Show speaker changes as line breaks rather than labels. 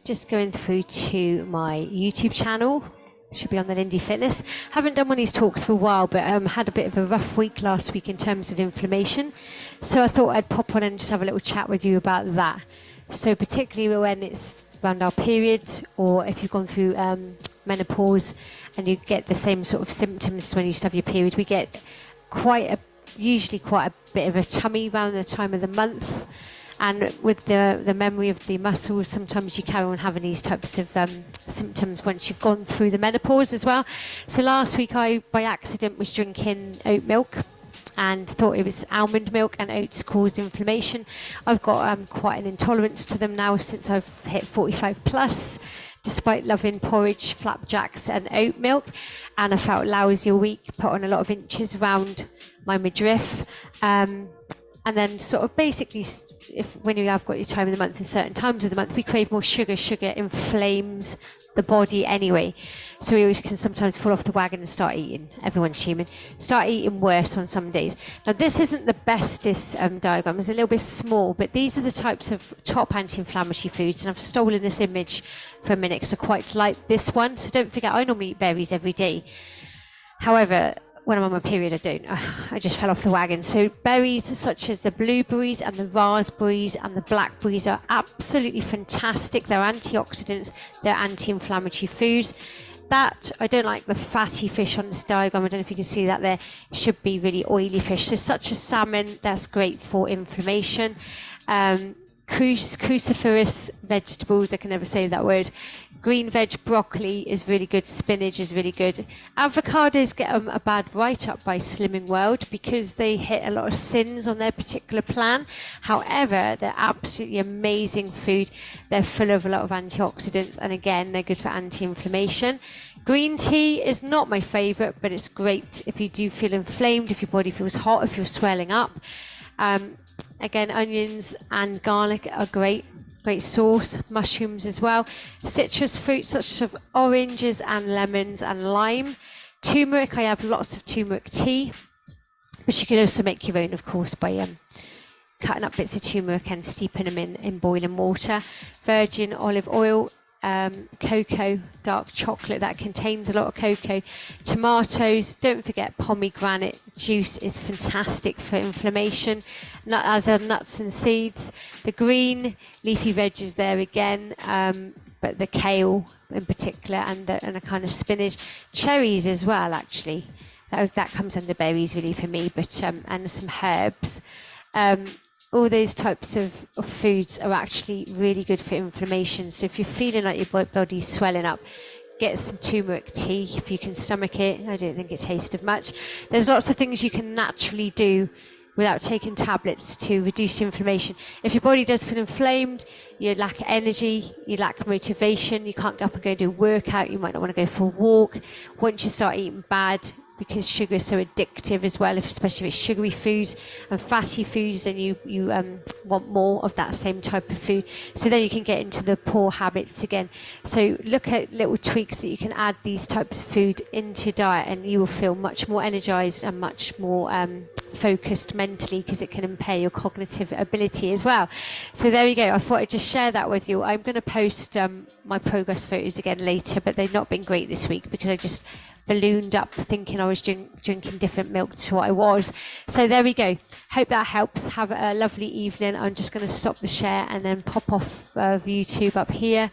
just going through to my YouTube channel. Should be on the Lindy Fitness. Haven't done one of these talks for a while, but had a bit of a rough week last week in terms of inflammation. So I thought I'd pop on and just have a little chat with you about that. So particularly when it's around our period, or if you've gone through menopause and you get the same sort of symptoms as when you used to have your period, we get usually quite a bit of a tummy around the time of the month. And with the memory of the muscles, sometimes you carry on having these types of symptoms once you've gone through the menopause as well. So last week I, by accident, was drinking oat milk and thought it was almond milk, and oats caused inflammation. I've got quite an intolerance to them now since I've hit 45 plus, despite loving porridge, flapjacks and oat milk. And I felt lousy all week, put on a lot of inches around my midriff. And then sort of basically, when you have got your time of the month and certain times of the month, we crave more sugar. Sugar inflames the body anyway. So we always can sometimes fall off the wagon and start eating. Everyone's human. Start eating worse on some days. Now, this isn't the bestest diagram. It's a little bit small, but these are the types of top anti-inflammatory foods. And I've stolen this image for a minute because I quite like this one. So don't forget, I normally eat berries every day. However, when I'm on my period, I don't. I just fell off the wagon. So berries such as the blueberries and the raspberries and the blackberries are absolutely fantastic. They're antioxidants. They're anti-inflammatory foods. That, I don't like the fatty fish on this diagram. I don't know if you can see that there. It should be really oily fish. So such as salmon, that's great for inflammation. Cruciferous vegetables, I can never say that word. Green veg, broccoli is really good. Spinach is really good. Avocados get a bad write-up by Slimming World because they hit a lot of sins on their particular plan. However, they're absolutely amazing food. They're full of a lot of antioxidants, and again, they're good for anti-inflammation. Green tea is not my favourite, but it's great if you do feel inflamed, if your body feels hot, if you're swelling up. Again, onions and garlic are great sauce. Mushrooms as well. Citrus fruits such as oranges and lemons and lime. Turmeric, I have lots of turmeric tea, but you can also make your own, of course, by cutting up bits of turmeric and steeping them in boiling water. Virgin olive oil. Cocoa, dark chocolate that contains a lot of cocoa. Tomatoes, don't forget pomegranate juice is fantastic for inflammation, as are nuts and seeds. The green leafy veggies there again, but the kale in particular, and a kind of spinach. Cherries as well, actually. That comes under berries really for me, but and some herbs. All those types of foods are actually really good for inflammation. So if you're feeling like your body's swelling up, get some turmeric tea if you can stomach it. I don't think it tasted much. There's lots of things you can naturally do without taking tablets to reduce inflammation. If your body does feel inflamed, you lack energy, you lack motivation, you can't get up and go do a workout, you might not want to go for a walk. Once you start eating bad, because sugar is so addictive as well, especially if it's sugary foods and fatty foods, and you want more of that same type of food. So then you can get into the poor habits again. So look at little tweaks that you can add these types of food into your diet, and you will feel much more energized and much more focused mentally, because it can impair your cognitive ability as well. So there you go. I thought I'd just share that with you. I'm going to post my progress photos again later, but they've not been great this week because I just ballooned up thinking I was drinking different milk to what I was. So there we go. Hope that helps. Have a lovely evening. I'm just going to stop the share and then pop off of YouTube up here